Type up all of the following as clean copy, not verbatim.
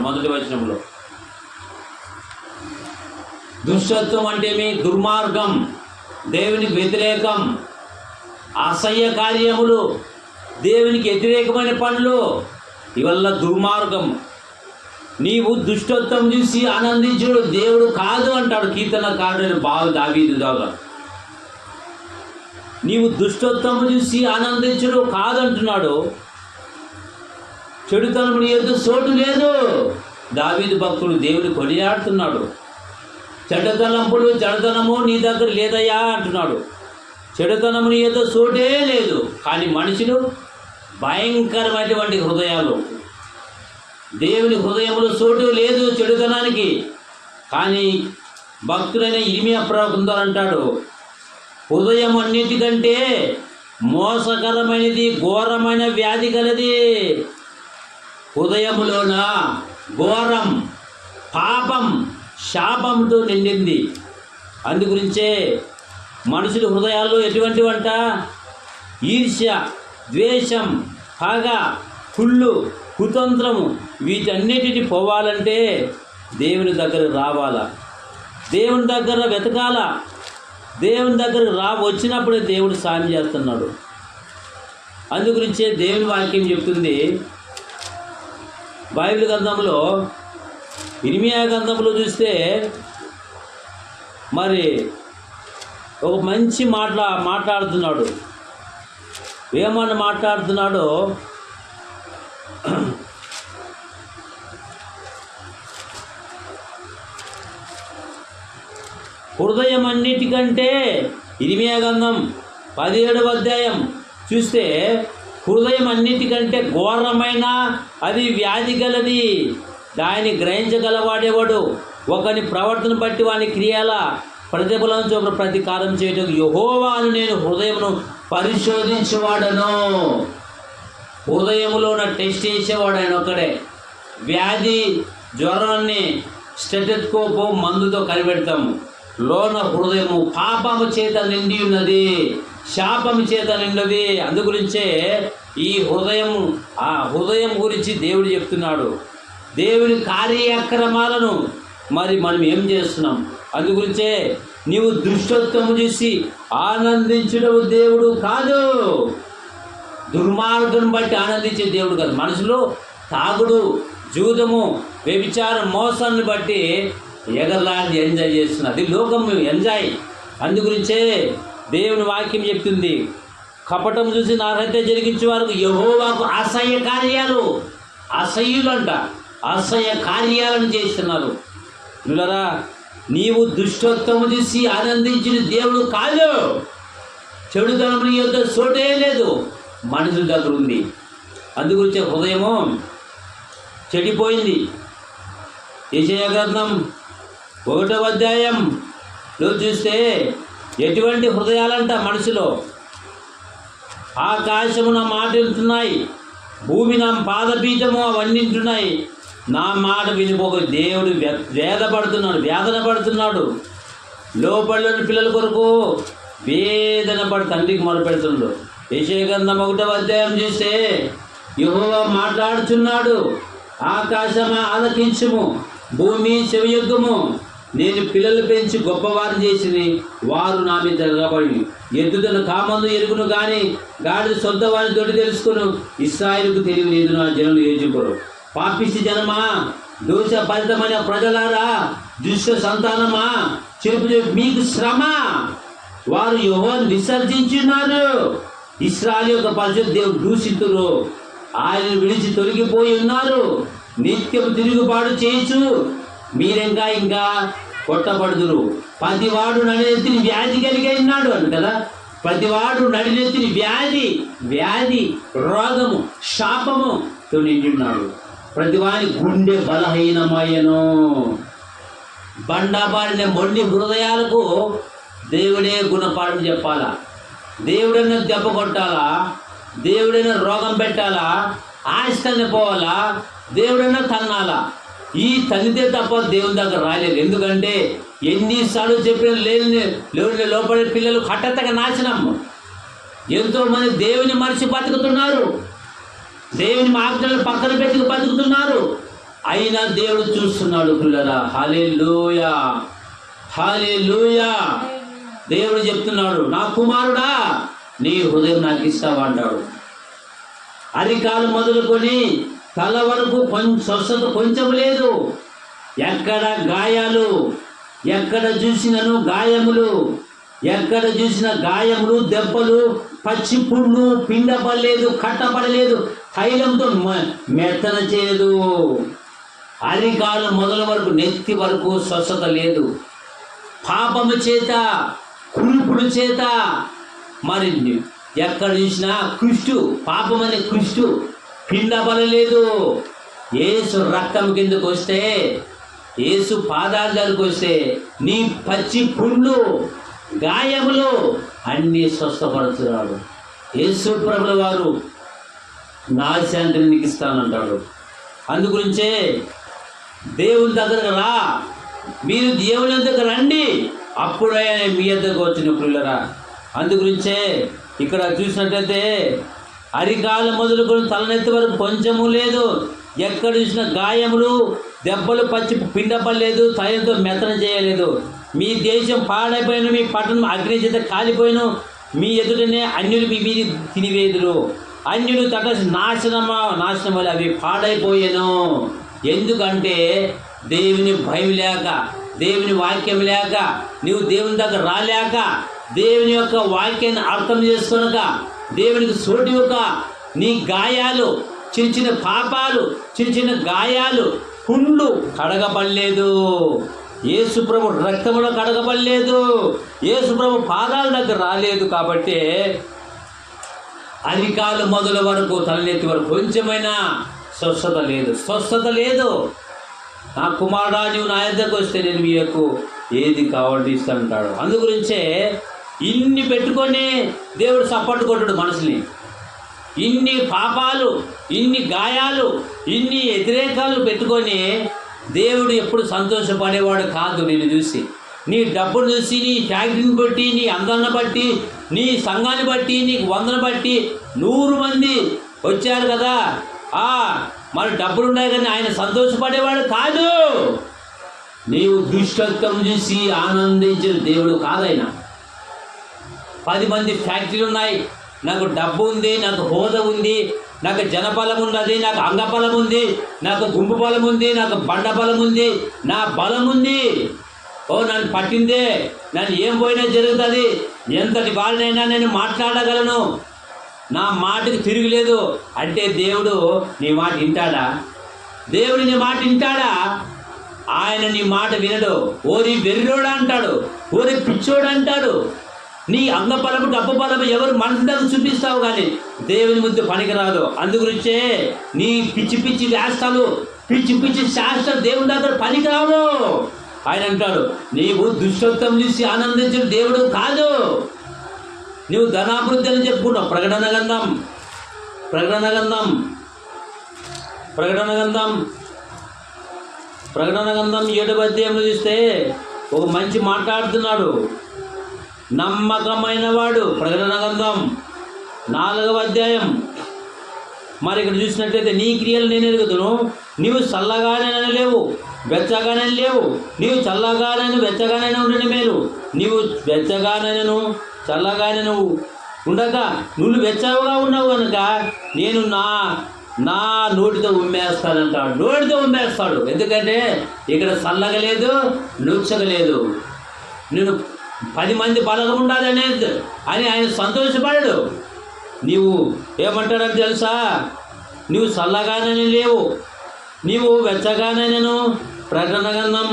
మొదటి వచనంలో దుష్టత్వం అంటే మీ దుర్మార్గం, దేవునికి వ్యతిరేకం, అసహ్య కార్యములు, దేవునికి వ్యతిరేకమైన పనులు, ఇవల్ల దుర్మార్గం. నీవు దుష్టత్వం చూసి ఆనందించుడు దేవుడు కాదు అంటాడు కీర్తనకారుడైన దావీదు దాగా. నీవు దుష్టత్వం చూసి ఆనందించుడు కాదంటున్నాడు. చెడుతనం నీ యొద్ద చోటు లేదు. దావీదు భక్తుడు దేవుని కొనియాడుతున్నాడు. చెడ్డతలంపులు చెడుతనము నీ దగ్గర లేదయ్యా అంటున్నాడు. చెడుతనము నీ యొద్ద చోటే లేదు. కానీ మనుషులు భయంకరమైనటువంటి హృదయాలు, దేవుని హృదయంలో చోటు లేదు చెడుతనానికి. కానీ భక్తుడైన ఇర్మియా ప్రవక్త అంటాడు, హృదయం అన్నిటికంటే మోసకరమైనది, ఘోరమైన వ్యాధి కలది. హృదయములోన ఘోరం, పాపం, శాపంతో నిండింది. అందుగురించే మనుషుల హృదయాల్లో ఎటువంటి వంట ఈర్ష్య, ద్వేషం, పగ, కుళ్ళు, కుతంత్రము, వీటన్నిటిని పోవాలంటే దేవుని దగ్గర రావాలా, దేవుని దగ్గర వెతకాల. దేవుని దగ్గర వచ్చినప్పుడే దేవుడు సాయం చేస్తున్నాడు. అందుగురించే దేవుని వాక్యం చెప్తుంది బైబిల్ గ్రంథంలో, ఇర్మియా గ్రంథంలో చూస్తే మరి ఒక మంచి మాట్లాడుతున్నాడు. ఏమని మాట్లాడుతున్నాడో హృదయం అన్నిటికంటే, ఇర్మియా గ్రంథం 17వ అధ్యాయం చూస్తే, హృదయం అన్నిటికంటే ఘోరమైన అది వ్యాధి గలది, దాన్ని గ్రహించగలవాడేవాడు. ఒకని ప్రవర్తన బట్టి వాని క్రియల ప్రతిఫలం చొప్పున ప్రతీకారం చేయటం యెహోవాను నేను హృదయమును పరిశోధించేవాడను. హృదయములో టెస్ట్ చేసేవాడు ఆయన ఒక్కడే. వ్యాధి జ్వరాన్ని స్టెటెస్కోప్ మందుతో కనిపెడతాము. లోన హృదయము పాపము చేత నిండి ఉన్నది, శాపము చేత నిండినది. అందుగురించే ఈ హృదయం గురించి దేవుడు చెప్తున్నాడు. దేవుని కార్యక్రమాలను మరి మనం ఏం చేస్తున్నాం? అందుగురించే నీవు దుష్టత్వము చూసి ఆనందించడం దేవుడు కాదు, దుర్మార్గం బట్టి ఆనందించే దేవుడు కాదు. మనసులో తాగుడు, జూదము, వ్యభిచారం, మోసాన్ని బట్టి ఎగరలాంటి ఎంజాయ్ చేస్తున్నది లోకం ఎంజాయ్. అందుగురించే దేవుని వాక్యం చెప్తుంది, కపటం చూసి నారహత్య జరిగించే వారికి యెహోవాకు అసహ్య కార్యాలు, అసహ్యులంట, అసహ్య కార్యాలను చేస్తున్నారు. పిల్లరా, నీవు దుష్టత్వము చూసి ఆనందించిన దేవుడు కాదు. చెడుతనం నీ యొద్ద చోటే లేదు, మనుషుల దగ్గర ఉంది. అందుగురించే హృదయము చెడిపోయింది. యెషయా గ్రంథం 1వ అధ్యాయంలో చూస్తే ఎటువంటి హృదయాలంట మనుషులో, ఆకాశము నా మాట వింటున్నాయి, భూమి నా పాదపీఠము అవన్నీ వింటున్నాయి, నా మాట వినిపోక దేవుడు వేదన పడుతున్నాడు. లోపలిలోని పిల్లల కొరకు వేదన పడి తండ్రికి మొరపెడుతున్నాడు. యెషయా గ్రంథం 1వ అధ్యాయం చూస్తే యెహోవా మాట్లాడుచున్నాడు, ఆకాశమా ఆలకించుము, భూమి చెవియొగ్గుము, నేను పిల్లలు పెంచి గొప్పవారిని చేసింది, వారు నా మీద నిలబడి ఎద్దుతను కామందు ఎరుగును కానీ గాడిద సొంత వారిని తోటి తెలుసుకును. ఇశ్రాయేలుకు తెలివి లేదు, నా జనులు యోచింపరు. పాపిష్టి జనమా, దోషభరితమైన ప్రజలారా, దుష్ట సంతానమా, చెరుపు మీకు శ్రమ. వారు యెహోవాను విసర్జించున్నారు. ఇశ్రాయేలు యొక్క పరిశుద్ధ దేవుడు దూషితులు, ఆయన విడిచి తొలగిపోయి ఉన్నారు. నిత్యం తిరుగుబాటు చేయొచ్చు, మీరింకా కొట్టబడుదురు. ప్రతివాడు నడినెత్తిని వ్యాధి కలిగి ఉన్నాడు అని కదా. ప్రతివాడు నడినెత్తిని వ్యాధి రోగము శాపముతో నిండి ఉన్నాడు. ప్రతివాని గుండె బలహీనమయ్యను. బండబారిన మొండి హృదయాలకు దేవుడే గుణపాఠం చెప్పాలా, దేవుడైనా దెబ్బ కొట్టాలా, దేవుడైనా రోగం పెట్టాలా, ఆశతని పోవాలా, దేవుడైనా తన్నాలా. ఈ తల్లితే తప్ప దేవుని దగ్గర రాలేదు. ఎందుకంటే ఎన్నిసార్లు చెప్పిన లేని లోపడే పిల్లలు హఠాత్తుగా నాశనం. ఎంతోమంది దేవుని మనిషి బతుకుతున్నారు, దేవుని ఆజ్ఞలను పక్కన పెట్టి బతుకుతున్నారు. అయినా దేవుడు చూస్తున్నాడు పిల్లరా. హల్లెలూయా, హల్లెలూయా. దేవుడు చెప్తున్నాడు, నా కుమారుడా నీ హృదయం నాకు ఇస్తావా అంటాడు. అరికాలు మొదలుకొని తల వరకు స్వస్థత కొంచెం లేదు. ఎక్కడ గాయాలు, ఎక్కడ చూసినను గాయములు, ఎక్కడ చూసిన గాయములు, దెబ్బలు, పచ్చి పుండ్లు, పిండపడలేదు, కట్టపడలేదు, తైలంతో మెత్తన చేయదు. అరికాలు మొదల వరకు నెత్తి వరకు స్వస్థత లేదు. పాపము చేత, కురుపుడు చేత, మరి ఎక్కడ చూసినా కుష్టు, పాపం అనే కుష్టు పిండబడలేదు. యేసు రక్తం కిందకు వస్తే, యేసు పాదాల దగ్గరకు వస్తే నీ పచ్చి పుండ్లు, గాయములు అన్నీ స్వస్థపడుతున్నాడు. యేసు ప్రభుల వారు నా శాంతిని నీకు ఇస్తానంటాడు. అందుగురించే దేవుని దగ్గరకు రా, మీరు దేవుని దగ్గర రండి, అప్పుడే మీ దగ్గరకు వచ్చిన పిల్లరా. అందుగురించే ఇక్కడ చూసినట్లయితే అరికాల మొదలుకొని తలనెత్తి వరకు కొంచెము లేదు. ఎక్కడ చూసిన గాయములు, దెబ్బలు, పచ్చి పిండపడలేదు, తయంతో మెత్తన చేయలేదు. మీ దేశం పాడైపోయిన, మీ పట్టణం అగ్ని చేత కాలిపోయిన, మీ ఎదుటనే అన్యులు మీ మీది తినివేదురు. అన్యులు తట నాశనం వల్ల అవి పాడైపోయాను. ఎందుకంటే దేవుని భయం లేక, దేవుని వాక్యం లేక, నువ్వు దేవుని దగ్గర రాలేక, దేవుని యొక్క వాక్యాన్ని అర్థం చేసుకొనక, దేవునికి సోటివక, నీ గాయాలు, చిన్న చిన్న పాపాలు, చిన్న చిన్న గాయాలు, పుండ్లు కడగబడలేదు. యేసు ప్రభు రక్తంలో కడగబడలేదు. యేసు ప్రభు పాదాల దగ్గర రాలేదు. కాబట్టి అరికాలు మొదల వరకు తలనెత్తి వరకు కొంచెమైనా స్వస్థత లేదు, స్వస్థత లేదు. నా కుమారుడా నువ్వు నా దగ్గరకు వస్తే నేను మీకు ఏది కావాలంటే ఇస్తానంటాడు. అందుగురించే ఇన్ని పెట్టుకొని దేవుడు సపోర్ట్ కొట్టాడు మనసుని. ఇన్ని పాపాలు, ఇన్ని గాయాలు, ఇన్ని వ్యతిరేకాలు పెట్టుకొని దేవుడు ఎప్పుడు సంతోషపడేవాడు కాదు. నేను చూసి, నీ డబ్బును చూసి, నీ ఫ్యాక్టరీని బట్టి, నీ అందాన్ని బట్టి, నీ సంఘాన్ని బట్టి, నీకు వందను బట్టి 100 మంది వచ్చారు కదా, మరి డబ్బులు ఉన్నాయి కానీ ఆయన సంతోషపడేవాడు కాదు. నీవు దుష్టత్వం చూసి ఆనందించిన దేవుడు కాదైనా. 10 మంది ఫ్యాక్టరీలు ఉన్నాయి, నాకు డబ్బు ఉంది, నాకు హోదా ఉంది, నాకు జనబలం ఉన్నది, నాకు అంగబలం ఉంది, నాకు గుంపు బలం ఉంది, నాకు బండ బలం ఉంది, నా బలం ఉంది. నన్ను పట్టిందే, నన్ను ఏం పోయినా జరుగుతుంది, ఎంతటి వాళ్ళనైనా నేను మాట్లాడగలను, నా మాటకి తిరుగులేదు అంటే దేవుడు నీ మాట వింటాడా? దేవుడు నీ మాట వింటాడా? ఆయన నీ మాట వినడు. ఓరి వెర్రోడు అంటాడు, ఓరి పిచ్చోడు అంటాడు. నీ అంగబలము, డబ్బు బలము ఎవరు మనసు దగ్గర చూపిస్తావు కానీ దేవుని ముందు పనికిరాదు. అందుగురించే నీ పిచ్చి పిచ్చి వేస్తాలు, పిచ్చి పిచ్చి శాస్త్రం దేవుని దగ్గర పనికిరావు. ఆయన అంటాడు, నీవు దుష్టత్వం చూసి ఆనందించిన దేవుడు కాదు. నువ్వు ధనాభివృద్ధి అని చెప్పుకున్నావు. ప్రకటన గ్రంథం 7వ అధ్యాయంలో చూస్తే ఒక మంచి మాట్లాడుతున్నాడు. నమ్మకమైన వాడు. ప్రకటన గ్రంథం 4వ అధ్యాయం. మరి ఇక్కడ చూసినట్లయితే నీ క్రియలు నేను ఎరుగుతును, నీవు చల్లగానైనా లేవు, వెచ్చగానే లేవు. నీవు చల్లగానైనా వెచ్చగానైనా ఉండని మేలు. నీవు వెచ్చగానైనను చల్లగానైనా ఉండగా నువ్వు వెచ్చగా ఉన్నావు కనుక నేను నా నోటితో ఉమ్మేస్తానంటాడు. నోటితో ఉమ్మేస్తాడు. ఎందుకంటే ఇక్కడ చల్లగా లేదు, నుచ్చగా లేదు. నేను 10 మంది బలగం ఉండాలనేది అని ఆయన సంతోషపడడు. నీవు ఏమంటాడని తెలుసా? నీవు చల్లగానే లేవు, నీవు వెచ్చగానైనను. ప్రకటన గ్రంథం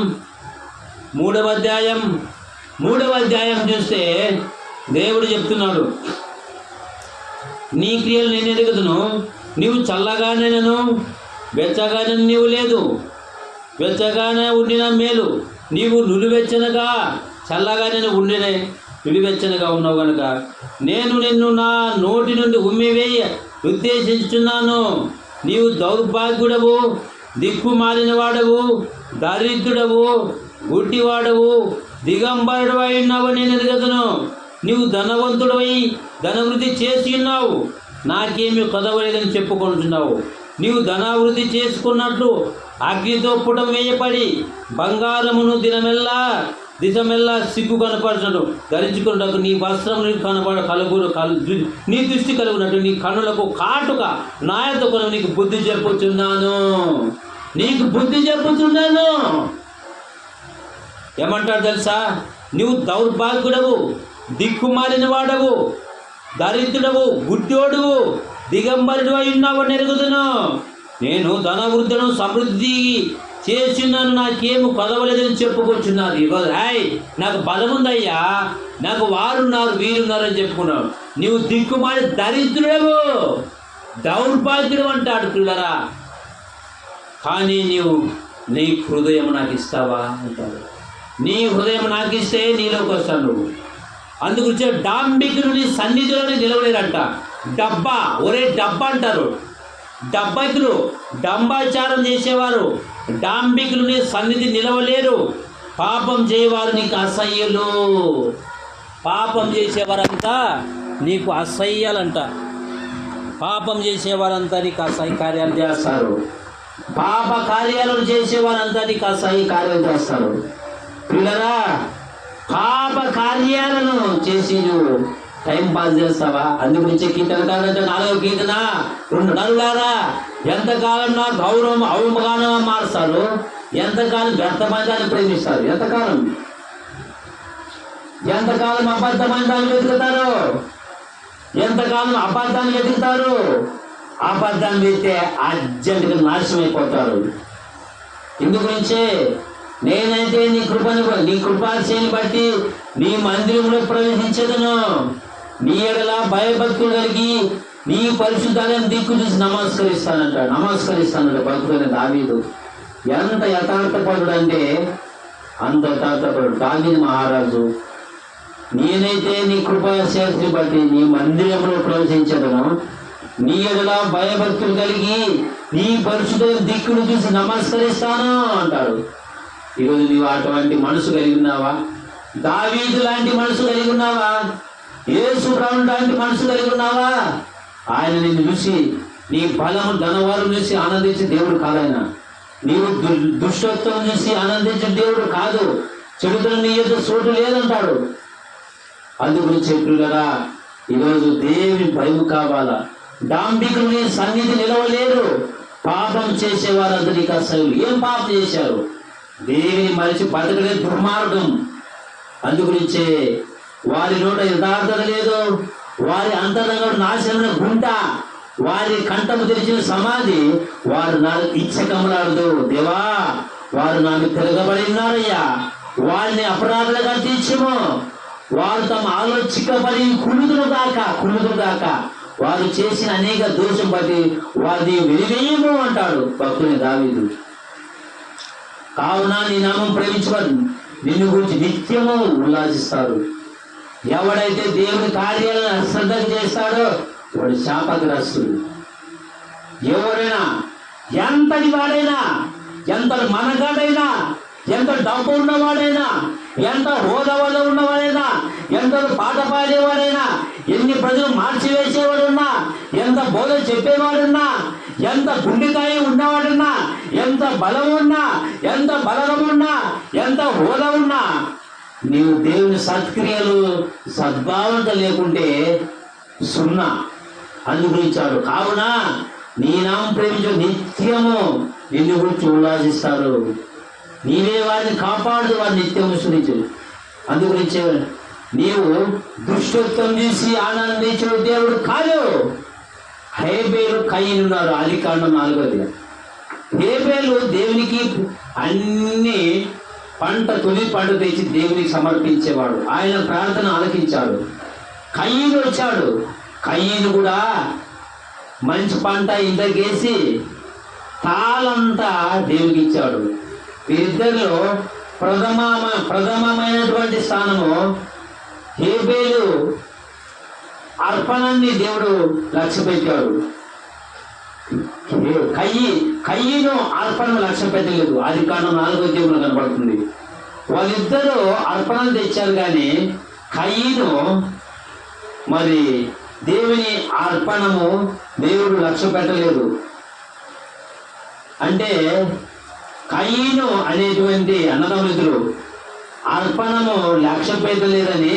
3వ అధ్యాయం చూస్తే దేవుడు చెప్తున్నాడు, నీ క్రియలు నేను ఎరుగుదును, నీవు చల్లగానైనను వెచ్చగానే నీవు లేదు, వెచ్చగానే ఉండిన మేలు. నీవు నులివెచ్చనగా చల్లగానే ఉండిన నులివెచ్చనగా ఉన్నావు కనుక నేను నిన్ను నా నోటి నుండి ఉమ్మివేయ ఉద్దేశించున్నాను. నీవు దౌర్భాగ్యుడవు, దిక్కుమాలిన వాడవు, దరిద్రుడవు, గుడ్డివాడవు, దిగంబరుడు అయినావు నేను ఎదుగుతును. నీవు ధనవంతుడవై ధనవృద్ధి చేసి ఉన్నావు, నాకేమీ కొదవలేదని చెప్పుకుంటున్నావు. నీవు ధనావృద్ధి చేసుకున్నట్లు అగ్నితో పుటం వేయబడి బంగారమును దిశమెల్లా సిగ్గు కనపరచడం ధరించుకున్నట్టు నీ వస్త్రం నీ దృష్టి కలుగునట్టు నీ కన్నులకు కాటుక నాయతో కొన నీకు బుద్ధి చెప్పుచున్నాను. ఏమంటాడు తెలుసా? నువ్వు దౌర్భాగ్యుడవు, దిక్కుమాలిన వాడవు, దరిద్రుడవు, గుడ్డోడువు, దిగంబరుడు అయి ఉన్నావు నెరుగుదును. నేను ధనవృద్ధులను సమృద్ధి చేసినాను, నాకేమో కొదవలేదని చెప్పుకొచ్చున్నారు. ఈరోజు నాకు బలం ఉందయ్యా, నాకు వారున్నారు వీరున్నారని చెప్పుకున్నావు. నువ్వు దిక్కుమాలి దరిద్రుడవు, దౌర్భాగ్యుడు అంటాడు పిల్లరా. కానీ నీ హృదయం నాకు ఇస్తావా అంటాడు. నీ హృదయం నాకు ఇస్తే నీలోకి వస్తాను నువ్వు. అందుగురించి డాంబికులు నీ సన్నిధిలోనే నిలవలేరంట. డబ్బా అంటారు. డబ్బకులు, డంబాచారం చేసేవారు, డాంబికులు నీ సన్నిధి నిలవలేరు. పాపం చేయవారు నీకు అసహ్యులు. పాపం చేసేవారంతా నీకు అసహ్యాలంట. పాపం చేసేవారంతా నీకు అసహ్య కార్యాలు చేస్తారు. పాప కార్యాలను చేసేవారంతా నీకు అసహ్య కార్యాలు చేస్తారు. పిల్లరా, పాప కార్యాలను చేసి నువ్వు టైం పాస్ చేస్తావా? అందుగురించి కీర్తన కాదంటే 4వ కీర్తన 2 నరులారా, ఎంతకాలం నా గౌరవం అవమానం మారుస్తారు, ఎంతకాలం వ్యర్థమైదాన్ని ప్రేమిస్తారు, ఎంతకాలం అబద్ధమైదాన్ని వెతుకుతారు, ఎంతకాలం అబద్ధాన్ని వెతుకుతారు. అబద్ధాన్ని వెతితే అర్జెంటుగా నాశనం అయిపోతారు. ఇందుగురించే నేనైతే నీ కృపాశయాన్ని బట్టి నీ మందిరంలో ప్రవేశించదను. నీ ఎడల భయభక్తులు కలిగి నీ పరిశుద్ధాలను దిక్కు చూసి నమస్కరిస్తానంట భక్తుడైన దావీదు. ఎంత యథార్థపరుడు అంటే అంత యథార్థపరుడు దావీదు మహారాజు. నేనైతే నీ కృపాశయాన్ని బట్టి నీ మందిరంలో ప్రవేశించదను, నీ ఎడల భయభక్తులు కలిగి నీ పరిశుద్ధమైన దిక్కును చూసి నమస్కరిస్తాను అంటాడు. ఈరోజు నీవు అటువంటి మనసు కలిగి ఉన్నావా? దావీదు లాంటి మనసు కలిగి ఉన్నావా? యేసు ప్రభువు లాంటి మనసు కలిగి ఉన్నావా? ఆయన నిన్ను చూసి నీ బలము ధనవారు చూసి ఆనందించే దేవుడు కాదాయన. నీవు దుష్టత్వం చూసి ఆనందించే దేవుడు కాదు. చెడుతను నీ యొక్క చోటు లేదంటాడు. అందుగురించి పిల్లరా, ఈరోజు దేవుని భయం కావాలా. డాంబికులు నీ సన్నిధి నిలవలేరు. పాపం చేసేవారందరికీ అసలు ఏం పాపం చేశారు? దేవుని మనిషి బతకలే దుర్మార్గం. అందుగురించే వారి నోట యథార్థత లేదు, వారి అంతరంగం నాశనమైన గుంట, వారి కంఠము తెరిచిన సమాధి, వారు నా ఇచ్చకములాడదు. దేవా, వారు నాకు తిరగబడి ఉన్నారయ్యా, వారిని అపరాధులుగా తీర్చుము. వారు తమ ఆలోచికబడి కులుదురు దాకా వారు చేసిన అనేక దోషం బట్టి వారిని వెలివేయము అంటాడు భక్తుని దావీదు. కావున నీ నామం ప్రేమించబడి నిన్ను గురించి నిత్యము ఉల్లాసిస్తారు. ఎవడైతే దేవుని కార్యాలను అశ్రద్ధ చేస్తాడో వాడు శాపగ్రస్తుడు. ఎవరైనా, ఎంతటి వాడైనా, ఎంత మనగాడైనా, ఎంత డబ్బు ఉన్నవాడైనా, ఎంత హోదావలో ఉన్నవాడైనా, ఎంత పాట పాడేవాడైనా, ఎన్ని ప్రజలు మార్చివేసేవాడున్నా, ఎంత బోధ చెప్పేవాడున్నా, ఎంత గుండెకాయ ఉన్నవాడున్నా, ఎంత బలం ఉన్నా, ఎంత బలమున్నా, ఎంత హోదా ఉన్నా, నీవు దేవుని సత్క్రియలు సద్భావన లేకుంటే సున్నా. అందుగురించాడు. కావున నీ నామం ప్రేమించు నిత్యము నిన్ను గురించి ఉల్లాసిస్తారు. నీవే వారిని కాపాడు, వారిని నిత్యము స్తుతించు. అందుగురించే నీవు దుష్టత్వం చేసి ఆనందించే దేవుడు కాదు. హేబేలు కయీను ఉన్నారు. ఆదికాండం 4వ. హేబేలు దేవునికి అన్ని తొలి పంట తెచ్చి దేవునికి సమర్పించేవాడు. ఆయన ప్రార్థన ఆలకించాడు. కయీను వచ్చాడు. కయీను కూడా మంచి పంట ఇంతకేసి తాళంతా దేవునికి ఇచ్చాడు. వీరిద్దరిలో ప్రథమమైనటువంటి స్థానము హేబేలు అర్పణాన్ని దేవుడు లక్ష్య పెట్టాడు. కయీను అర్పణ లక్ష్య పెట్టలేదు. ఆదికాండం 4వ అధ్యాయంలో కనబడుతుంది. వాళ్ళిద్దరూ అర్పణలు తెచ్చారు, కానీ కయీను మరి దేవుని అర్పణము దేవుడు లక్ష్య పెట్టలేదు. అంటే కయీను అనేటువంటి అన్నదమ్ములిద్దరు అర్పణము లక్ష్య పెట్టలేదని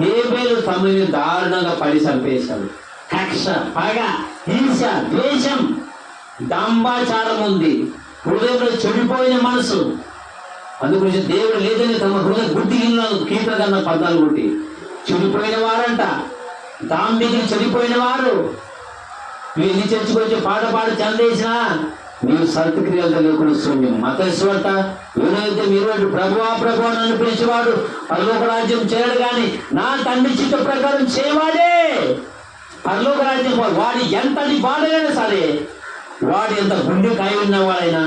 హేబేలు తమ్ముని దారుణంగా పడి చంపేశాడు. కక్ష, పగ, హింస, ద్వేషం, దంబాచారం ఉంది, హృదయంలో చెడిపోయిన మనసు. అందుగురించి దేవుడు లేదని తమ హృదయ గుడ్డిగిలను కీర్తన 14 చెడిపోయిన వారంట, దాంబికులు చెడిపోయిన వారు. నువ్వు ఎన్ని చర్చకొచ్చి పాట పాడి చందేసినా నీవు సత్క్రియలు లేకుండా శూన్యం. మతేశ్వరత ఎవరైతే మీరు ప్రభువా ప్రభువా నన్ను పిలిచేవాడు పరలోక రాజ్యం చేయడు కానీ నా తండ్రి చిత్త ప్రకారం చేయవాడే పరలోక రాజ్యం. వాడి ఎంతటి బాధైనా సరే, వాడు ఎంత గుండె కాయ ఉన్నవాడైనా,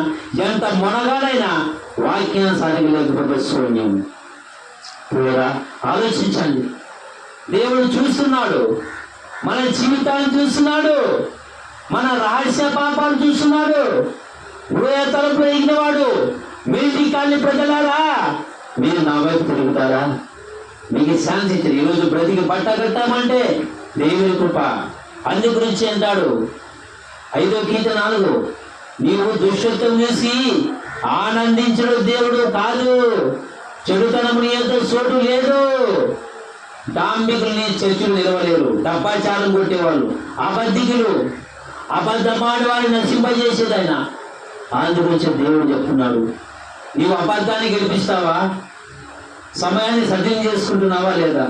ఎంత మొనగాడైనా వాక్యానుసారంగా లేకపోతే శూన్యం. కూడా ఆలోచించండి. దేవుడు చూస్తున్నాడు, మన జీవితాన్ని చూస్తున్నాడు, మన రహస్య పాపాలు చూస్తున్నాడు. హృదయ తలుపు ఎగినవాడు. మిలిటరీ కాలనీ ప్రజలారా, మీరు నా వైపు తిరుగుతారా? మీకు ఛాన్స్ ఇచ్చారు. ఈరోజు బ్రతికి బట్ట కట్టామంటే దేవుని కృప. అందు గురించి అంటాడు 5వ కీర్తన 4, నీవు దుష్టత్వం చూసి ఆనందించడు దేవుడు కాదు, చెడుతనము నీ యొక్క చోటు లేదు. దాంబికుల్ని చర్చలు నిలవలేరు, డబ్బాచారం కొట్టేవాళ్ళు, అబద్ధికులు, అబద్ధమాడి వారిని నశింపజేసేది ఆయన. అందుగురించి దేవుడు చెప్తున్నాడు, నీవు అబద్ధాన్ని గెలిపిస్తావా? సమయాన్ని సద్వినియోగం చేసుకుంటున్నావా లేదా?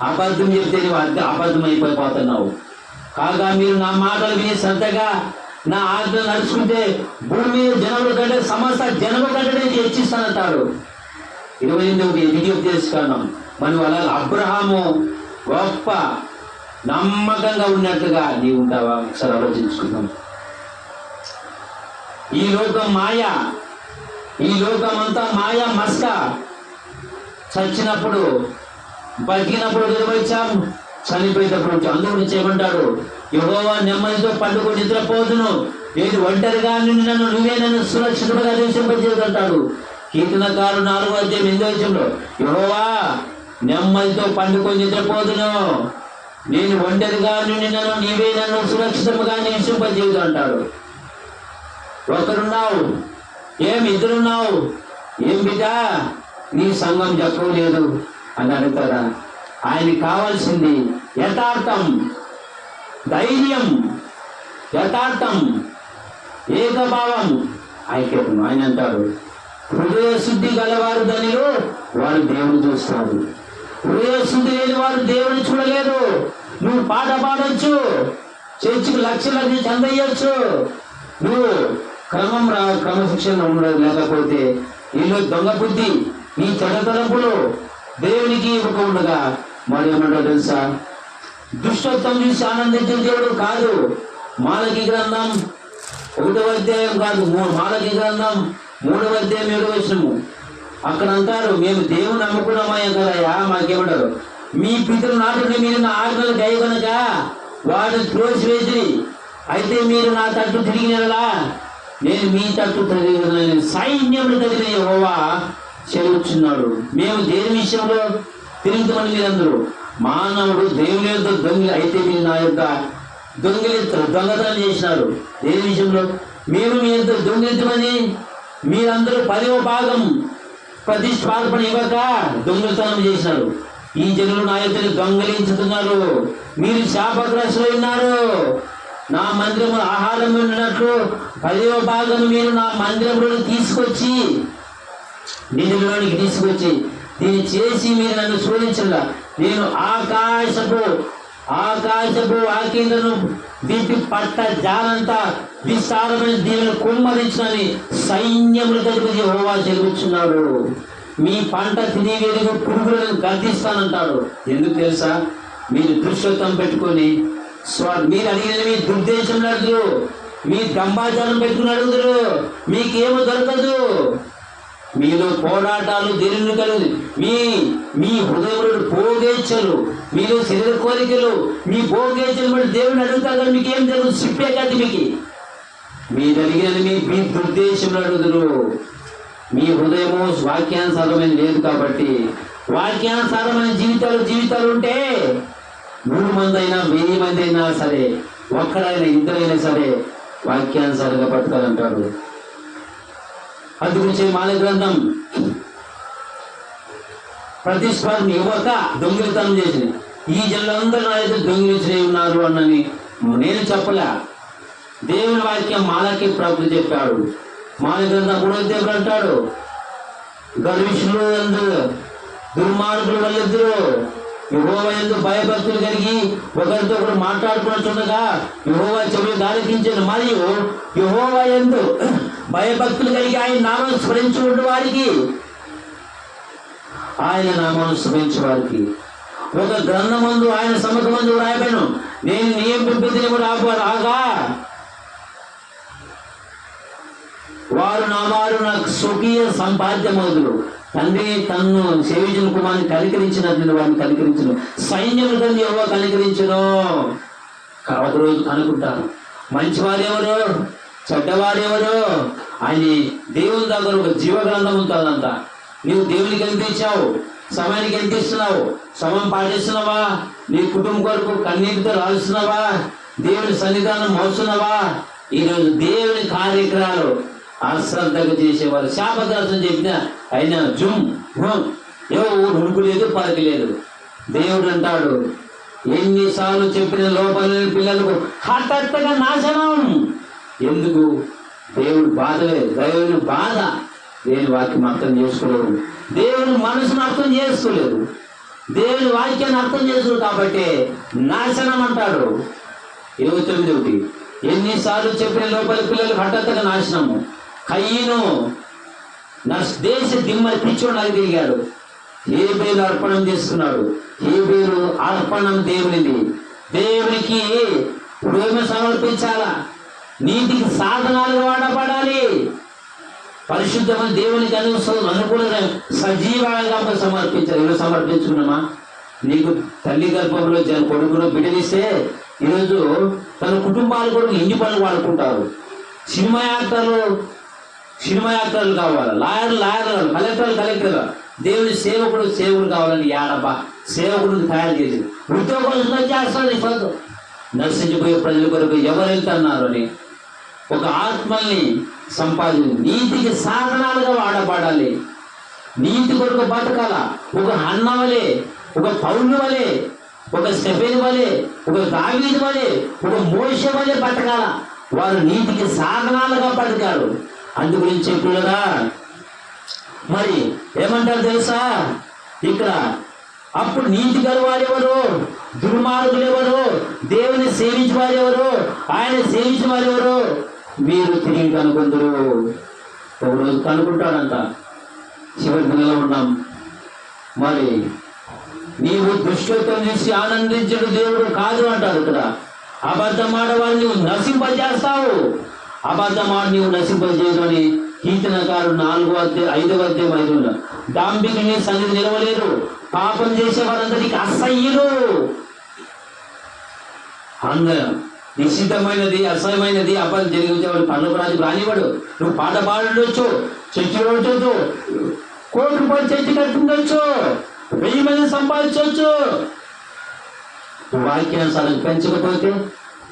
అబద్ధం చెప్తే నువ్వు అబద్ధం అయిపోతున్నావు. కాగా మీరు నా మాటలు విని శ్రద్ధగా నా ఆజ్ఞలు నడుచుకుంటే భూమి మీద జనముల కంటే సమస్త జనముల కంటే నేను హెచ్చిస్తానంటాడు. 28వ విజ్ఞప్తిస్తున్నాం. మనం అలా అబ్రహాము గొప్ప నమ్మకంగా ఉన్నట్టుగా నీవు ఉంటావా? ఒకసారి ఆలోచించుకుందాం. ఈ లోకం మాయ, ఈ లోకం అంతా మాయ మస్క. చచ్చినప్పుడు బతికినప్పుడు నిర్వహించాం, చనిపోయేటప్పుడు అందుగురించి ఏమంటాడు? యెహోవా నెమ్మదితో పండుగ నిద్రపోదును, నేను ఒంటరిగా నుండి నన్ను నువ్వే నన్ను సురక్షితంగా నివసింపజేయగంటాడు. కీర్తనకారు 4వ అధ్యాయం 8వ వచనంలో యెహోవా నెమ్మదితో పండుకొని నిద్రపోదును, నేను ఒంటరిగా నుండి నన్ను నీవే నన్ను సురక్షితంగా నివసింపజేయదు అంటాడు. ఒకరున్నావు, ఇద్దరున్నావు, ఏం బిడ్డ నీ సంఘం చెప్పలేదు అని అడుగుతారా? ఆయనకి కావాల్సింది యథార్థం, ధైర్యం, యథార్థం, ఏకభావం, ఐక్యతం. ఆయన అంటాడు, హృదయ శుద్ధి గలవారు దానిలో వారు దేవుని చూస్తారు. హృదయ శుద్ధి లేని వారు దేవుని చూడలేరు. నువ్వు పాట పాడొచ్చు, చర్చికి లక్షలకి చందయ్యొచ్చు, నువ్వు క్రమశిక్షణ ఉండదు, లేకపోతే నీలో దొంగ బుద్ధి, నీ చెడతలంపులు దేవునికి ఇవ్వకుండా మరి ఏమంటారు తెలుసా? దుష్టత్వం చూసి ఆనందించే దేవుడు కాదు. మాలకి గ్రంథం 1వ అధ్యాయం కాదు, మాలకి గ్రంథం 3వ అధ్యాయం 7వ వచనము. అక్కడ అంటారు, మేము దేవుని నమ్ముకున్నామయ్యా కదయ్యా. మాకేమంటారు? మీ పితరులు నాటుని మీరు నా ఆజ్ఞలు గైకొనక వాటిని త్రోసివేసి, అయితే మీరు నా తట్టు తిరిగినలా నేను మీ తట్టు తిరిగిన సైన్యములు తగిన యెహోవా చెలుచున్నాడు. మేము దేని విషయంలో తిరుగుతామని మీరందరూ, మానవుడు దేవుని యొక్క దొంగ అయితే మీరు నా యొక్క దొంగతనం చేసినారు. దేని విషయంలో? మేము మీ యొక్క దొంగిలితమని మీరందరూ 10వ భాగం ప్రతిష్టార్పణ ఇవ్వక దొంగతనం చేసినారు. ఈ జనులు నా యొక్క దొంగలించుతున్నారు. మీరు శాపగ్రస్తులు ఉన్నారు. నా మందిరము ఆహారం ఉన్నట్లు 10వ భాగం మీరు నా మందిరంలో తీసుకొచ్చి, నిధిలోనికి తీసుకొచ్చి దీన్ని చేసి మీరు నన్ను శోధించగా నేను ఆకాశపు ఆకీలను దీపి పట్ట జాలంతా విస్తారమైన దీవులు కుమ్మరించునని సైన్యములు కలిపి యెహోవా చెలుచున్నాడు. మీ పంట తిని వెలుగు పురుగులను గర్దిస్తానంటాడు. ఎందుకు తెలుసా? మీరు దుష్టత్వం పెట్టుకొని మీరు అడిగిన మీ దుర్దేశం అడుగురు, మీ దంబాచారం పెట్టుకుని అడుగుదురు, మీకేమో దొరకదు. మీలో పోరాటాలు దేనిని కలుగు, మీ హృదయంలో పోగేచ్చలు, మీలో శరీర కోరికలు, మీ పోగేచ్చలు బట్టి దేవుని అడుగుతారు కానీ మీకేం తెలుగు? సిప్పే కాదు మీకు. మీరు అడిగినది మీ దుర్దేశంలో అడుగుదురు. మీ హృదయము వాక్యానుసారమైన లేదు కాబట్టి. వాక్యానుసారమైన జీవితాలు ఉంటే 3 మంది అయినా 1000 మంది అయినా సరే, ఒక్కడైనా ఇద్దరైనా సరే వాక్యానుసారంగా బతకాలంటాడు. అందుగురించి మాల గ్రంథం ప్రతిస్పర్ధ యువత దొంగిలితనం చేసింది. ఈ జనులందరూ నా ఎదురు దొంగిలించి ఉన్నారు అన్నని నేను చెప్పలే. దేవుని వాక్యం మాలకి ప్రభుత్వం చెప్పాడు. మాల గ్రంథం 3వ అధ్యాయం అంటాడు, గర్విష్ఠులు యందు దుర్మార్గులు వాళ్ళిద్దరూ యెహోవా యందు భయభక్తులు కలిగి ఒకరితో ఒకరు మాట్లాడుకుంటుండగా యెహోవా చెవులు దారికించాను. మరియు యెహోవా యందు భయభక్తులు కలిగి ఆయన నామం స్మరించుకున్న వారికి, ఆయన నామం స్మరించే వారికి ఒక గ్రంథమందు ఆయన సముఖమందు రాయబడిన నేను నియమింపదిని రాగా వారు నా వారు నాకు స్వకీయ సంపాద్యమవుదురు. తండ్రి తన్ను సేవించిన కుమారుని కనికరించినట్లు వారిని కనికరించను, సైన్యము తండ్రి ఎవరో కనికరించను. ఒక రోజు కనుక్కుంటాను, మంచివారు ఎవరు చెడ్డవారు ఎవరు ఆయన దేవుని దగ్గర ఒక జీవ గ్రంథం ఉంటుందంట. నీవు దేవునికి ఎంత ఇచ్చావు, సమయానికి ఎంత ఇస్తున్నావు, సమయం పాటిస్తున్నావా, నీ కుటుంబం కొరకు కన్నీటితో రాలుస్తున్నావా, దేవుని సన్నిధానం మోస్తున్నావా. ఈరోజు దేవుని కార్యక్రమాలు అశ్రద్ధగా చేసేవారు శాపదర్శనం చెప్పిన అయినా ఎవరు ఉడుకు లేదు పరికి లేదు. దేవుడు అంటాడు, ఎన్నిసార్లు చెప్పిన లోపల పిల్లలకు హఠాత్తుగా నాశనం. ఎందుకు? దేవుడు బాధలేదు, దేవుని బాధ. దేవుని వాక్యం అర్థం చేసుకోలేదు, దేవుని మనసును అర్థం చేసుకోలేదు, దేవుని వాక్యాన్ని అర్థం చేసుకోలేదు కాబట్టి నాశనం అంటాడు. 29 ఎన్నిసార్లు చెప్పిన లోపల పిల్లలకు హఠాత్తుగా నాశనము. కయ్యను నా దేశ దిమ్మని పిచ్చోడు తిరిగాడు, హేబేలు అర్పణం చేసుకున్నాడు. హేబేలు అర్పణం దేవునిది. దేవునికి ప్రేమ సమర్పించాలా, నీతికి సాధనాలుగా వాడబడాలి. పరిశుద్ధమైన దేవునికి అనుకూల సజీవంగా సమర్పించాలి. ఈరోజు సమర్పించుకున్నామా? నీకు తల్లి గర్భంలో కొడుకులో బిడ్డలిస్తే ఈరోజు తన కుటుంబాలు కూడా ఇంటి పనులు వాడుకుంటారు. సినిమా యాక్టర్లు కావాలి, లాయర్లు కలెక్టర్. దేవుని సేవకుడు కావాలని ఏడబ్బా సేవకుడిని తయారు చేసి ఉద్యోగం చేస్తాడు. నర్సించిపోయే ప్రజల కొరకు ఎవరు వెళ్తున్నారు అని ఒక ఆత్మల్ని సంపాదించి నీతికి సాధనాలుగా వాడబడాలి. నీతి కొరకు బతకాల. ఒక హన్న వలె, ఒక పౌలు వలె, ఒక స్టెఫెను వలె, ఒక దావీదు వలె, ఒక మోషే వలె బతకాల. వారు నీతికి సాధనాలుగా బతకారు. అందుగురించి చెప్పులరా మరి ఏమంటారు తెలుసా ఇక్కడ? అప్పుడు నీతి గల వారు ఎవరు, దుర్మార్గులు ఎవరు, దేవుని సేవించే వారు ఎవరు, ఆయన సేవించే వారు ఎవరు, మీరు తిరిగి కనుకొందరు. ఒకరోజు కనుక్కుంటాడంట. చివరి నెలలో ఉన్నాం. మరి నీవు దుష్టత్వం చూసి ఆనందించడు దేవుడు కాదు అంటారు ఇక్కడ. అబద్ధమాడవాడు నీవు నశింపజేస్తావు, అబద్ధమాడు నీవు నశింపజేయదు అని కీర్తనకారు 4వ అధ్యాయం 5వ అధ్యాయం 5. దాంభికుని సన్నిధి నిలవలేరు, పాపం చేసే వారందరికీ అసహ్యులు. నిశ్చితమైనది అసహ్యమైనది అపరాధం జరిగించేవాడు పనులకు రాజు రానివాడు. నువ్వు పాట పాడవచ్చు, చర్చి ఉండొచ్చు, కోటి రూపాయలు చర్చి కట్టుండొచ్చు, 1000 మంది సంపాదించవచ్చు. వాక్యానుసారం పెంచకపోతే,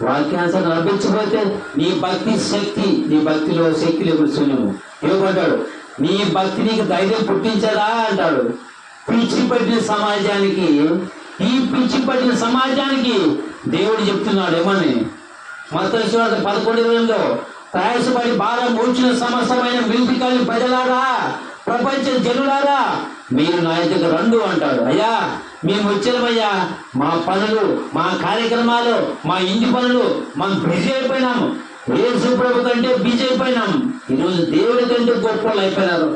వాక్యానుసారం నడిపించకపోతే నీ భక్తి శక్తి, నీ భక్తిలో శక్తి లేకుండా ఇవ్వబడ్డాడు. నీ భక్తి నీకు ధైర్యం పుట్టించదా అంటాడు. పిచ్చి పట్టిన సమాజానికి, ఈ పిచ్చి పట్టిన సమాజానికి దేవుడు చెప్తున్నాడు ఏమని? మత్తయి సువార్త 11:20 ప్రయాసపడి భారం మోచిన సమస్తమైన మిలిపి కలిగిన ప్రజలారా, ప్రపంచ జనులారా, మీరు నా దగ్గర రండు అంటాడు. అయ్యా మేము వచ్చామయ్యా, మా పనులు, మా కార్యక్రమాలు, మా ఇంటి పనులు మనం బిజీ అయిపోయినాము. యేసు ప్రభు కంటే బిజీ అయిపోయినాం. ఈరోజు దేవుడి కంటే గొప్పలు అయిపోయినారు,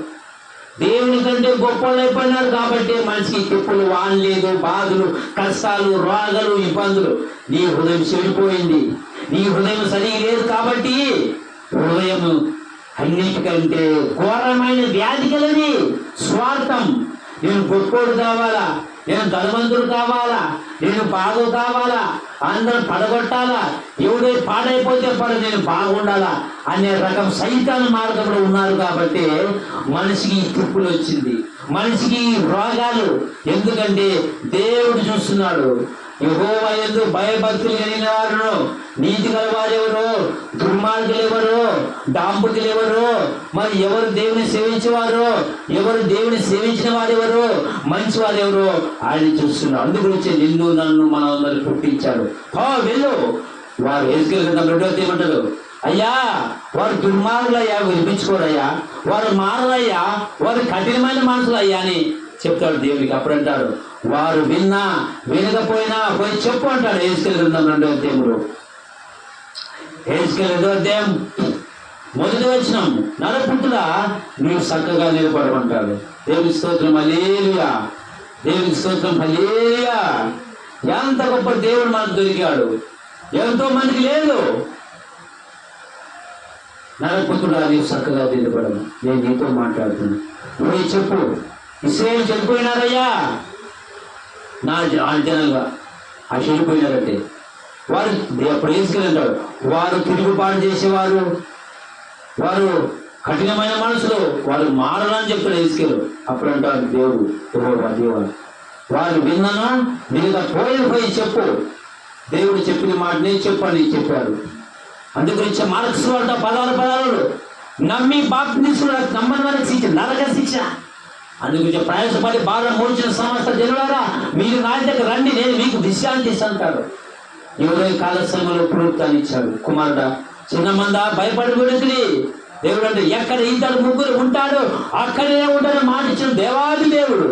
దేవుని కంటే గొప్పలు అయిపోయినారు. కాబట్టి మనిషికి తిప్పులు, వానలేదు, బాధలు, కష్టాలు, రోగాలు, ఇబ్బందులు. నీ హృదయం చెడిపోయింది, నీ హృదయం సరిగా లేదు. కాబట్టి హృదయం అన్నిటికంటే ఘోరమైన వ్యాధి కలది స్వార్థం. నేను గొప్పోడు కావాలా, నేను ధనవంతుడు కావాలా, నేను బాగు కావాలా, అందరూ పడగొట్టాలా, ఎవడే పాడైపోతే నేను బాగుండాలా అనే రకం సైతాన్ మార్గంలో ఉన్నారు. కాబట్టి మనిషికి తిప్పులు వచ్చింది, మనిషికి రోగాలు. ఎందుకంటే దేవుడు చూస్తున్నాడు, యెహోవా యందు భయభక్తులు కలిగిన వారును, నీతి గల వారెవరు, దుర్మార్గులు ఎవరు, డాంబుకులు ఎవరు, మరి ఎవరు దేవుని సేవించేవారు, ఎవరు దేవుని సేవించిన వారెవరు, మంచి వారెవరు ఆయన చూస్తున్నారు. అందుగురించి నిన్ను నన్ను మనందరూ పుట్టించాడు. వెళ్ళు. వారు యేసుకేలు గ్రంథం 2వ అధ్యాయం ఏమంటారు? అయ్యా వారు దుర్మార్గులయ్యా, వినిపించుకోరయ్యా, వారు మారలయ్యా, వారు కఠినమైన మనుషులు అయ్యా అని చెప్తాడు దేవుడికి. అప్పుడు అంటాడు, వారు విన్నా వినకపోయినా పోయి చెప్పు అంటాడు. యేసుకేలు గ్రంథం 2వ అధ్యాయంలో, యేసుకేలు 2వ అధ్యాయం 1వ వచనం, నరపుత్రుడా నీవు చక్కగా నిలబడమంటాడు. దేవుని స్తోత్రం, హల్లెలూయా, దేవుని స్తోత్రం, హల్లెలూయా. ఎంత గొప్ప దేవుడు మనకు దొరికాడు, ఎంతో మందికి లేదు. నరపుత్రుడా నీవు చక్కగా నిలబడము, నేను నీతో మాట్లాడుతున్నా, పోయి చెప్పు. ఇశ్రాయేలు చనిపోయినారయ్యా, నా జనంగా ఆ చెడిపోయినారంటే వారు అప్పుడు వేసుకెళ్ళంటాడు. వారు తిరుగుబాటు చేసేవారు, వారు కఠినమైన మనసులు, వారు మారలని చెప్తాడు వేసుకెళ్ళు. అప్పుడు అంటాడు దేవుడు, దేవా వారు విన్నానా మీద పోయి చెప్పు. దేవుడు చెప్పిన మాట నేను చెప్పని చెప్పారు. అందుగురించి మార్క్స్ వార్త 16 నమ్మి బాప్తిస్మం నమ్మని వారికి శిక్ష, నరక శిక్ష. అందుగురించి ప్రయాసపడి బాగా మోచిన సమస్త జనులారా మీరు నా దగ్గర రండి, నేను మీకు విశ్రాంతి ఇస్తాను. ఎవరో కాల సమయంలో పునరుత్థానం ఇచ్చాడు. కుమారుడా చిన్న మంద భయపడి విడుదలి. దేవుడు అంటే ఎక్కడ 2-3 ఉంటాడు అక్కడే ఉంటాడు మాట ఇచ్చిన దేవాది దేవుడు.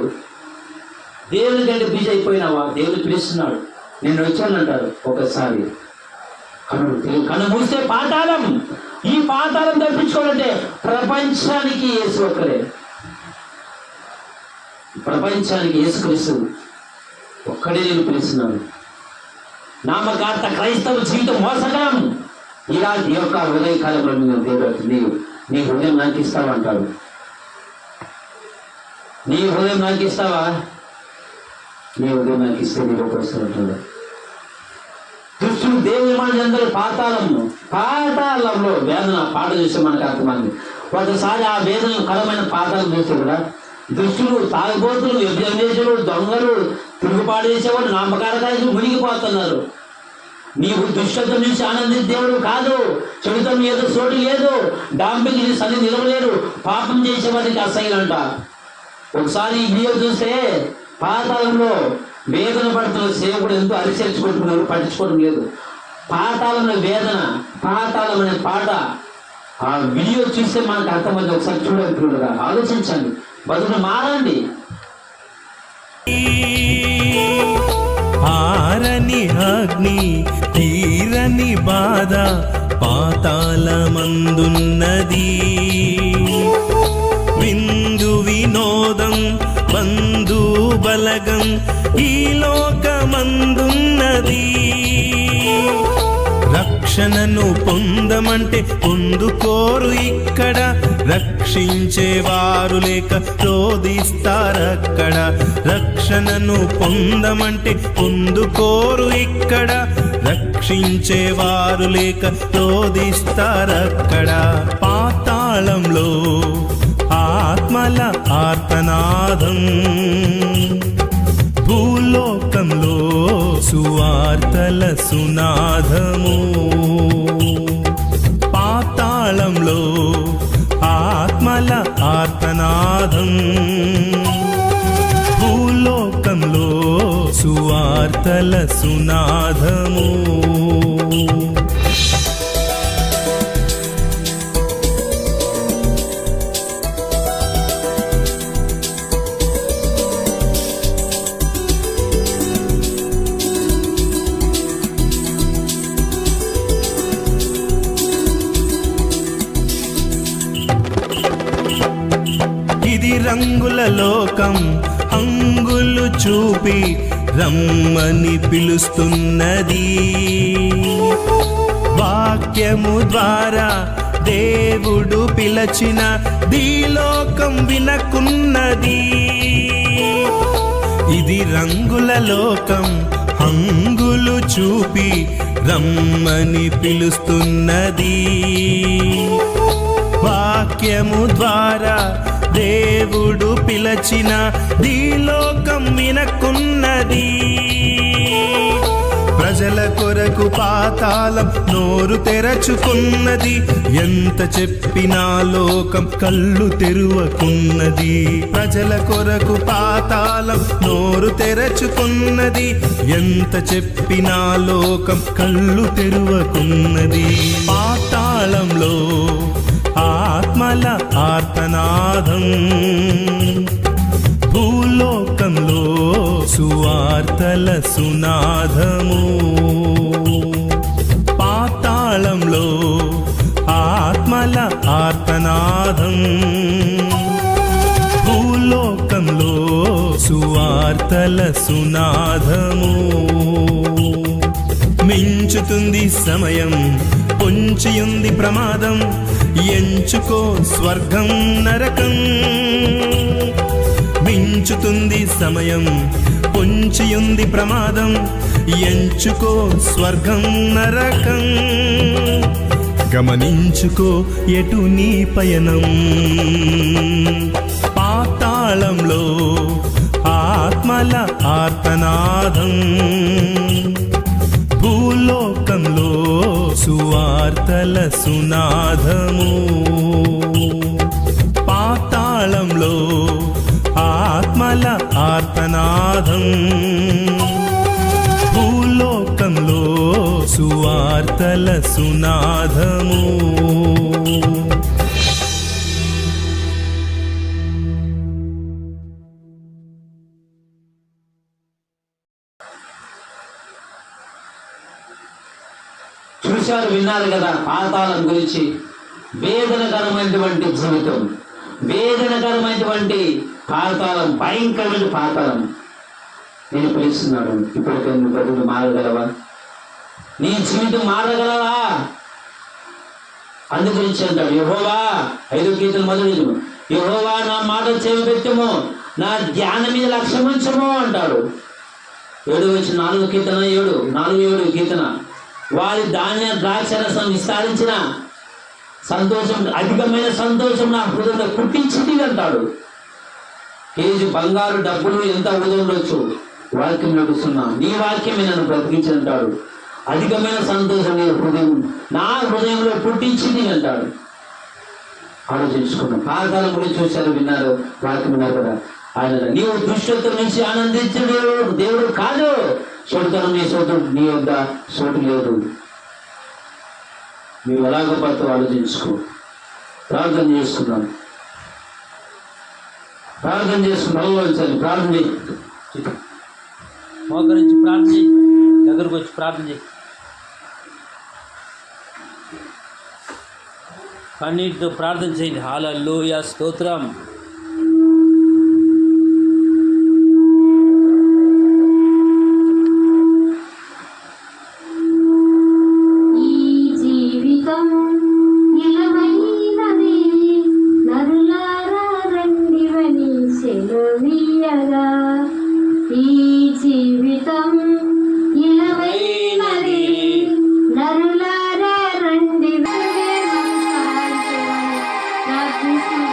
దేవుని కంటే బిజీ అయిపోయినావా? దేవుడు పిలుస్తున్నాడు, నేను వచ్చానంటాడు. ఒకసారి కన్ను మూస్తే పాతాళం. ఈ పాతాళం తప్పించుకోవాలంటే ప్రపంచానికి యేసు ఒక్కరే, ప్రపంచానికి యేసుక్రీస్తు ఒక్కడే నేను పిలుస్తున్నాను. నామకార్థ క్రైస్తవ జీవితం మోసకరం. ఇలాంటి యొక్క ఉదయకాలంలో దేవుడు నీ హృదయం నాకు ఇస్తావా అంటాడు. నీ హృదయం నాకు ఇస్తావా? నీ హృదయం నాకు ఇస్తే నీ లోపరుస్తాడు. దుష్టులు దేవుని మనందరూ పాతాళంలో వేదన పాట చూస్తే మనకు అర్థమైంది. ఒకసారి ఆ వేదన కరమైన పాతాళం చూస్తే కూడా దుష్టులు, తాగుబోతులు, వ్యభిచారులు, దొంగలు, తిరుగుబాటు చేసేవాళ్ళు, నామకారకాలు మునిగిపోతున్నారు. నీవు దుష్టత నుంచి ఆనందించే దేవుడు కాదు. చెడుతో ఏదో చోటు లేదు. డాంబికి నీ సన్ని నిలవలేరు. పాపం చేసేవాడికి అసహ్యంట. ఒకసారి ఈ వీడియో చూస్తే పాతాళంలో వేదన పడుతున్న సేవకుడు ఎంతో అరిచర్చుకుంటున్నారు, పట్టించుకోవడం లేదు. పాతాళంలో వేదన, పాతాళం అనే పాట ఆ వీడియో చూస్తే మనకు అర్థమైంది. ఒకసారి చూడండి, ఆలోచించండి, బదులు మారండి. ఆరని అగ్ని, తీరని బాధ పాతాళమందున్నది. విందు వినోదం, బంధు బలగం ఈ లోకమందున్నది. రక్షణను పొందమంటే పొందుకోరు ఇక్కడ, రక్షించేవారు లేక రోధిస్తారక్కడ. రక్షణను పొందమంటే పొందుకోరు ఇక్కడ, రక్షించేవారు లేక రోధిస్తారక్కడ. పాతాళంలో ఆత్మల ఆర్తనాదం, భూలోకంలో సువార్తల సునాదము. పాతాళంలో ఆత్మల ఆర్తనాదం, భూలోకంలో సువార్తల సునాదము. ఇది రంగుల లోకం, అంగులు చూపి రమ్మని పిలుస్తున్నది. వాక్యము ద్వారా దేవుడు పిలచిన దీలోకం వినకున్నది. ఇది రంగుల లోకం, అంగులు చూపి రమ్మని పిలుస్తున్నది. వాక్యము ద్వారా దేవుడు పిలచిన దీలోకం వినకున్నది. ప్రజల కొరకు పాతాళం నోరు తెరచుకున్నది, ఎంత చెప్పినా లోకం కళ్ళు తెరువకున్నది. ప్రజల కొరకు పాతాళం నోరు తెరచుకున్నది, ఎంత చెప్పినా లోకం కళ్ళు తెరువకున్నది. పాతాళంలో ఆత్మల ఆర్తనాదం, భూలోకంలో సువార్తల సునాదము. పాతాళంలో ఆత్మల ఆర్తనాదం, భూలోకంలో సువార్తల సునాదము. మించుతుంది సమయం, పొంచియుంది ప్రమాదం, ఎంచుకో స్వర్గం నరకం. మించుతుంది సమయం, పొంచియుంది ప్రమాదం, ఎంచుకో స్వర్గం నరకం. గమనించుకో ఎటు నీ పయనం. పాతాళంలో ఆత్మల ఆర్తనాదం, భూలోకంలో సువార్తల సునాదము. పాతాళంలో ఆత్మల ఆర్తనాదం, భూలోకంలో సువార్తల సునాదము. చూశారు, విన్నారు కదా పాతాళం గురించి. వేదనకరమైనటువంటి జీవితం, వేదనకరమైనటువంటి పాతాళం, భయంకరమైన పాతాళం. నేను పిలుస్తున్నాడు, ఇప్పటికే నువ్వు బతుకు మారగలవా? నీ జీవితం మారగలవా? అందు గురించి అంటాడు యెహోవా, 5వ కీర్తన మొదటి, యెహోవా నా మాట చెవి పెట్టము, నా ధ్యానం మీద లక్ష్యం ఉంచము అంటాడు. 4వ కీర్తన 4వ కీర్తన, వారి ధాన్య ద్రాక్షరసం విస్తారించిన సంతోషం, అధికమైన సంతోషం నా హృదయంలో పుట్టించింది అంటాడు. కేజీ బంగారు డబ్బులు ఎంత హృదయం ఉండొచ్చు, వాక్యం నడుస్తున్నా, నీ వాక్యమే నన్ను బ్రతికించంటాడు. అధికమైన సంతోషం నా హృదయంలో పుట్టించింది అంటాడు. ఆలోచించుకున్నాం. పాతాళం గురించి చూశారు, విన్నారు, వాక్యం విన్నారు కదా. ఆయన నీవు దుష్టత్వం నుంచి ఆనందించే దేవుడు కాదు, చెడుతనం నీ చోటు నీ వద్ద చోటు లేదు. నీవు ఎలాగో పడుతూ ఆలోచించుకో. ప్రార్థన చేసుకున్నాను, ప్రార్థన చేసుకున్నాను. ప్రార్థన చేయి, మోకరించి ప్రార్థన చేయి, దగ్గరకు వచ్చి ప్రార్థన చేయి. కన్నీటితో ప్రార్థన చేయండి. హల్లెలూయా, స్తోత్రం. Krishna,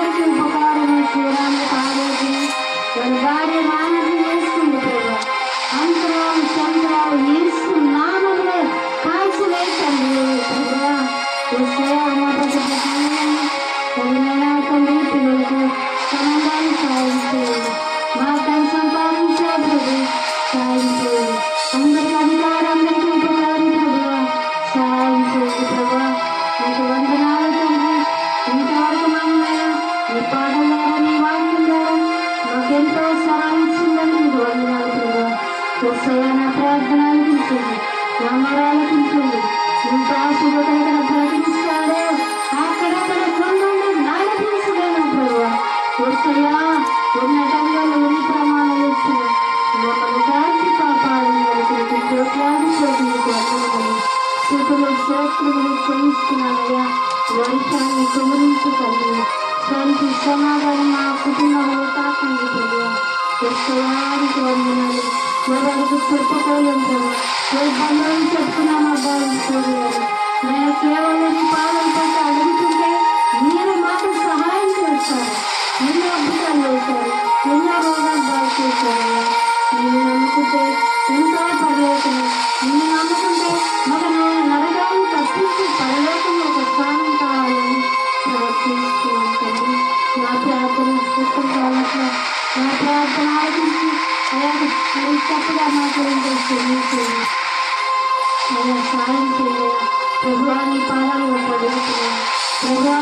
అందరికీ ఉపకారం శ్రీరాములకు ఆరోగ్యం వారి భార్య మానవం చేస్తుంది ప్రభా అంతరాలు చంద్రాలు ఏసు నామములో కాల్చిలే తండ్రి ప్రభా తండ్రి పిల్లలకు సంబంధాలు సాధించేది మార్గాన్ని సంపాదించేది సాధించేది అందరికీ అధికారులందరికీ ఉపకారం ప్రభా సాధించేది ప్రభా నీకు వందనాలు తండ్రి ఇంతవరకు మమ్మల్ని నీ పాటల ద్వారా నీ వాక్యం ద్వారా మాకెంతో సహాయించిందని నీకు వందనాలు ప్రభా నా ప్రార్థన అనిపించండి నా మొరాలకించండి ఇంత ఆశీర్వదకర ప్రకటిస్తాడో అక్కడక్కడ కొండండి నాయకులను ప్రభా వస్తయా ఉన్నతంగా ఎన్ని ప్రమాణాలు ఇచ్చిన మమ్మల్ని కాచి కాపాడడానికి కోట్లాది కోట్లకు వందనములు స్థితులు స్తోత్రములు చెల్లిస్తున్నానయ్యా వర్షాన్ని కుమరించుకండి శాంతి సమాధానం మా కుటుంబంలో కాకండి ప్రభా వస్తయానికి వందనాలు ఎవరికి చెప్పుకోలేం ప్రభా ఏ బంధువులు చెప్తున్నామా భావించుకోలేదు నేను కేవలం నీ పాలన పట్ల అడుగుతుంటే మీరు మాకు సహాయం చేస్తారు ఎన్నో అద్భుతాలు చేశారు ఎన్నో రోగాలు బాగు చేశారు నేను నమ్ముకుంటే ఎంతో పర్యటన నిన్ను నమ్ముకుంటే మన నరగాన్ని తప్పించి పరలోకంలో ఒక స్థానం కావాలని ప్రవర్తిస్తున్నాను తండ్రి నా ప్రార్థన పుస్తకం కావాలట్లా నా ప్రార్థన ఆలోచించి అయ్యా మరి తప్పుగా మాట్లాడించేసి అయ్యా సాయం చేయాలి ప్రభువా నీ పాదాలు పడుతున్నాను ప్రభువా